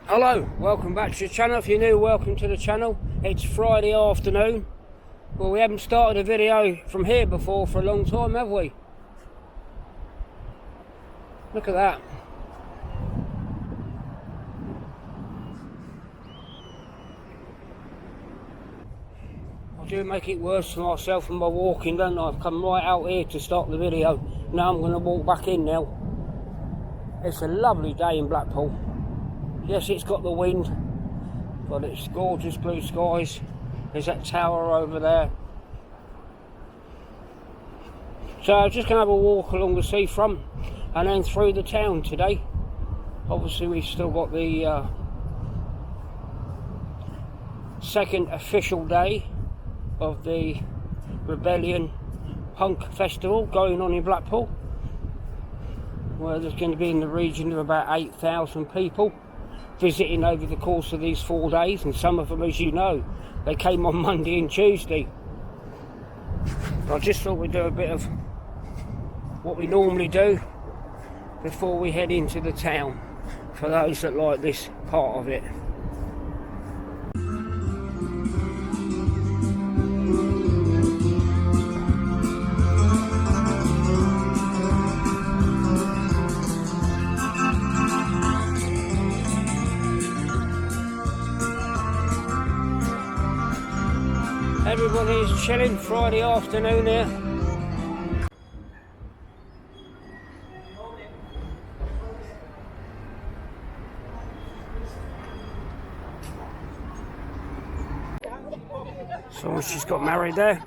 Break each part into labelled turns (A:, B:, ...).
A: Hello, welcome back to the channel. If you're new, welcome to the channel. It's Friday afternoon. Well, we haven't started a video from here before for a long time, have we? Look at that. I do make it worse for myself and my walking, don't I? I've come right out here to start the video. Now I'm going to walk back in now. It's a lovely day in Blackpool. Yes, it's got the wind, but it's gorgeous blue skies. There's that tower over there. So I'm just going to have a walk along the seafront and then through the town today. Obviously we've still got the second official day of the Rebellion Punk Festival going on in Blackpool, where there's going to be in the region of about 8,000 people visiting over the course of these 4 days, and some of them, as you know, they came on Monday and Tuesday. I just thought we'd do a bit of what we normally do before we head into the town, for those that like this part of it. Everybody's chilling Friday afternoon here. Someone's just got married there.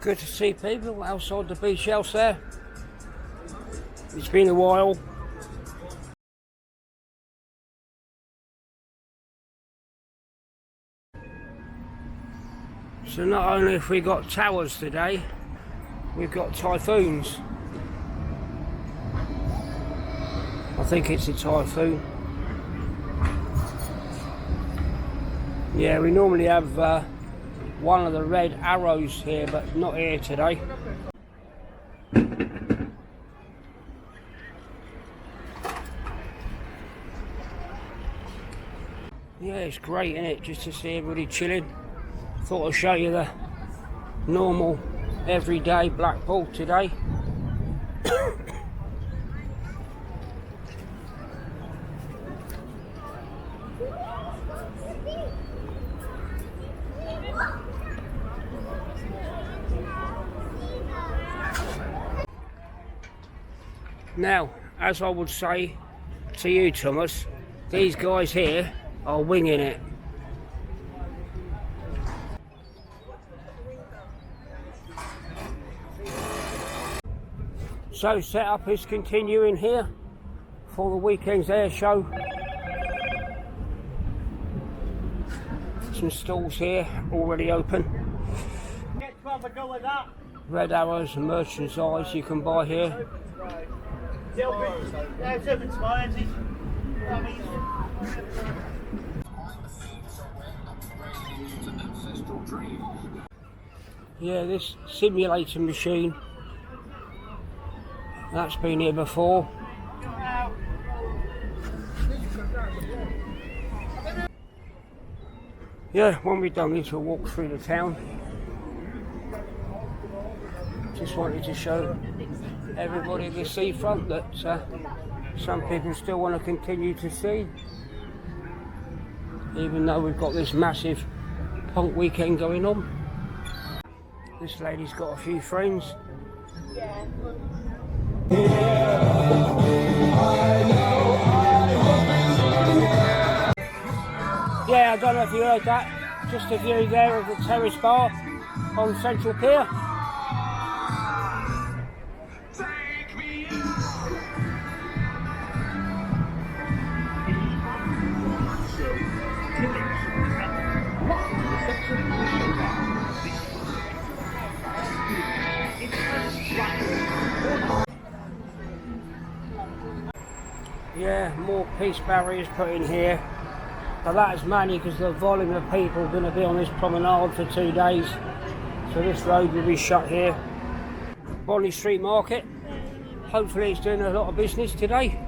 A: Good to see people outside the beach house there. It's been a while. So not only have we got towers today, we've got typhoons. I think it's a typhoon. Yeah, we normally have one of the red arrows here, but not here today. Yeah, it's great, isn't it, just to see everybody chilling. Thought I'd show you the normal everyday Blackpool today. Now, as I would say to you, Thomas, these guys here are winging it. So setup is continuing here for the weekend's air show. Some stalls here already open. Red arrows and merchandise you can buy here. Yeah, this simulator machine, that's been here before. Yeah, when we've done this, we'll walk through the town. Just wanted to show everybody the seafront that some people still want to continue to see, even though we've got this massive punk weekend going on. This lady's got a few friends. Yeah, I don't know if you heard that. Just a view there of the terrace bar on Central Pier. Yeah, more peace barriers put in here. But that is mainly because the volume of people are going to be on this promenade for 2 days. So this road will be shut here. Bonnie Street Market. Hopefully it's doing a lot of business today.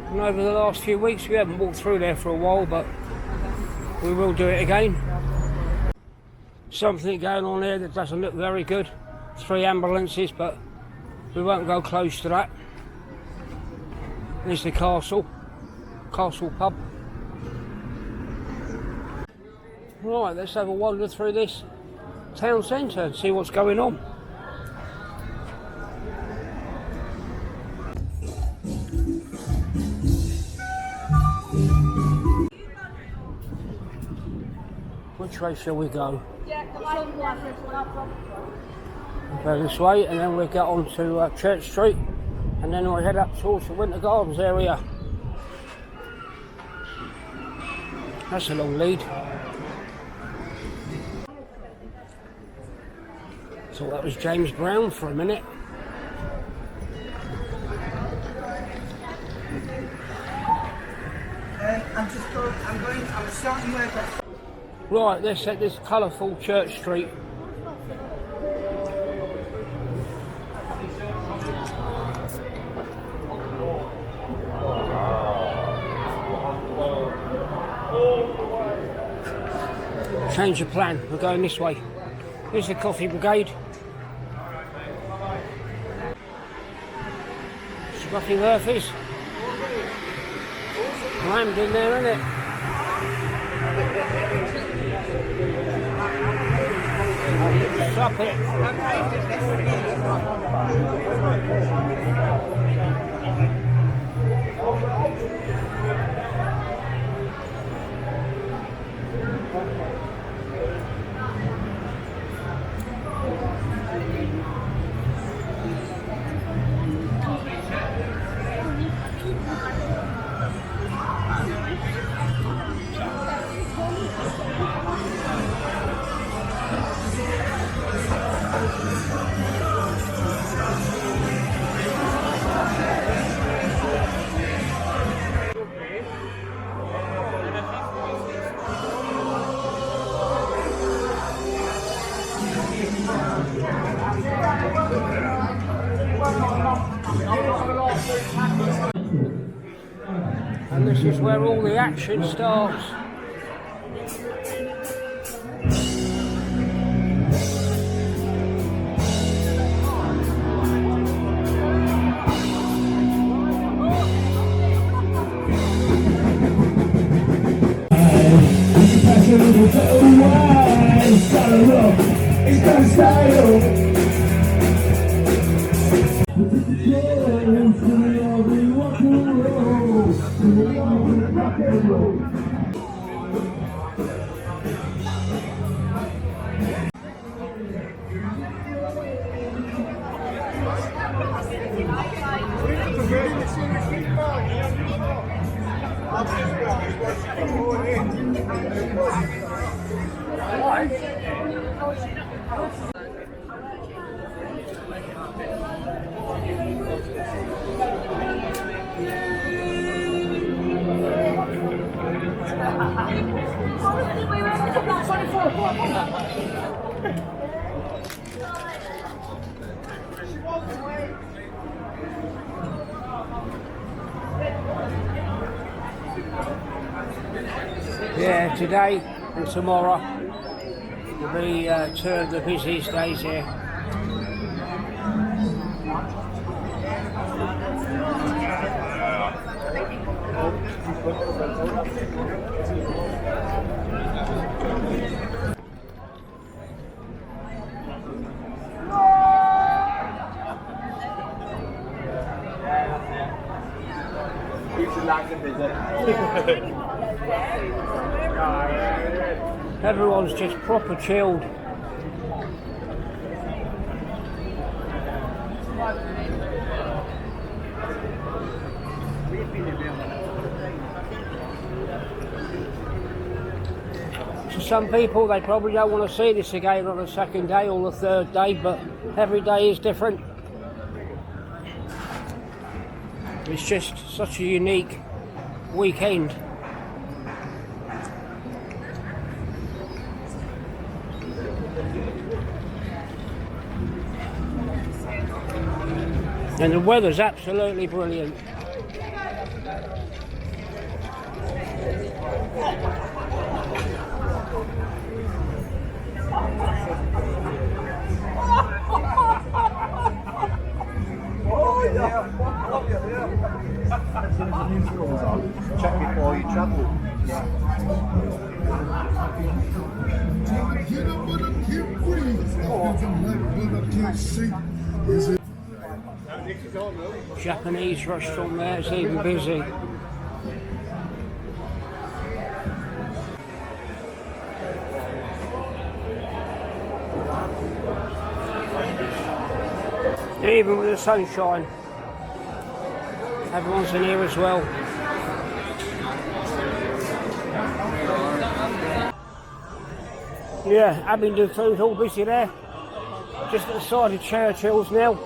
A: And over the last few weeks we haven't walked through there for a while, but we will do it again. Something going on here that doesn't look very good. 3 ambulances, but we won't go close to that. There's the castle pub. Right, let's have a wander through this town centre and see what's going on. Which way shall we go? We'll go this way, and then we'll get on to Church Street, and then we'll head up towards the Winter Gardens area. That's a long lead. Thought that was James Brown for a minute.
B: I'm starting work at...
A: Right, let's at this colourful Church Street. Change of plan, we're going this way. Here's the Coffee Brigade. Scruffy Murphys. Rammed in there, isn't it? Stop it. And this is where all the action starts. Yeah, today and tomorrow will be two of the busiest days here. Everyone's just proper chilled. To some people, they probably don't want to see this again on the second day or the third day, but every day is different. It's just such a unique weekend. And the weather's absolutely brilliant.
C: Check before you travel.
A: Japanese restaurant there, it's even busy. Even with the sunshine, everyone's in here as well. Yeah, Abingdon Food all busy there. Just at the side of Churchill's now.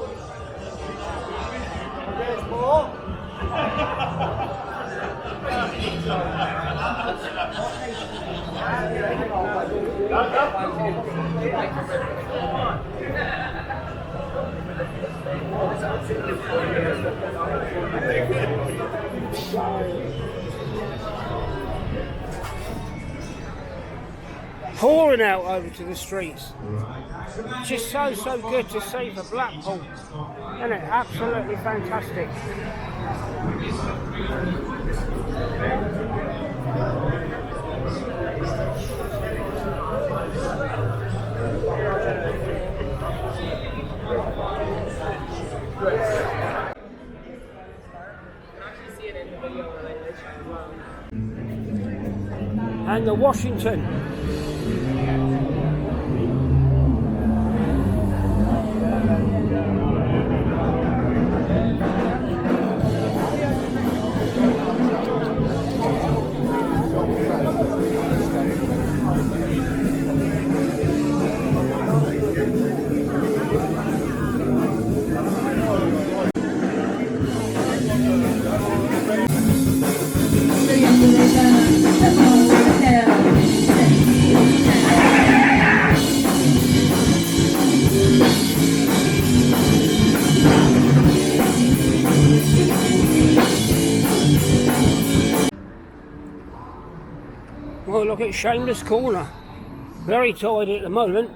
A: Pouring out over to the streets. Just so good to see for Blackpool. Isn't it? Absolutely fantastic. And the Washington. Well, look at Shameless Corner. Very tidy at the moment.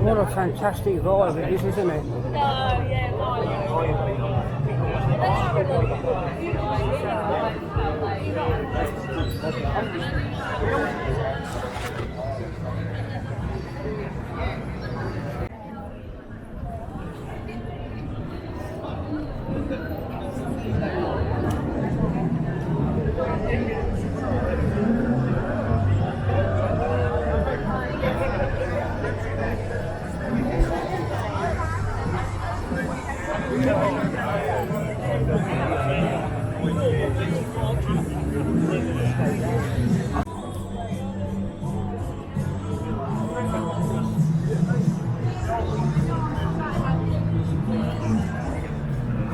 A: What a fantastic vibe it is, isn't it?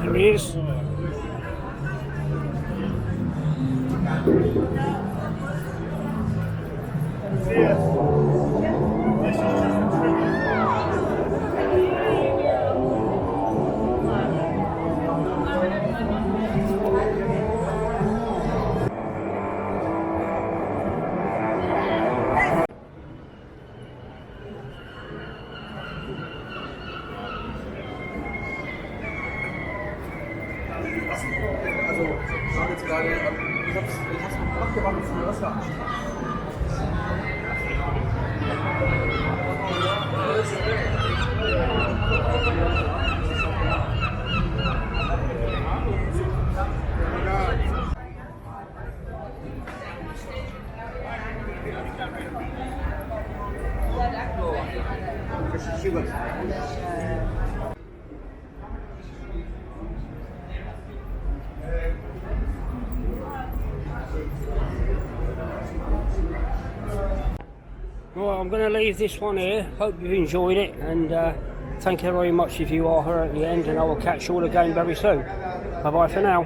A: There he is. Well, I'm going to leave this one here. Hope you've enjoyed it, and Thank you very much if you are here at the end, and I will catch you all again very soon. Bye bye for now.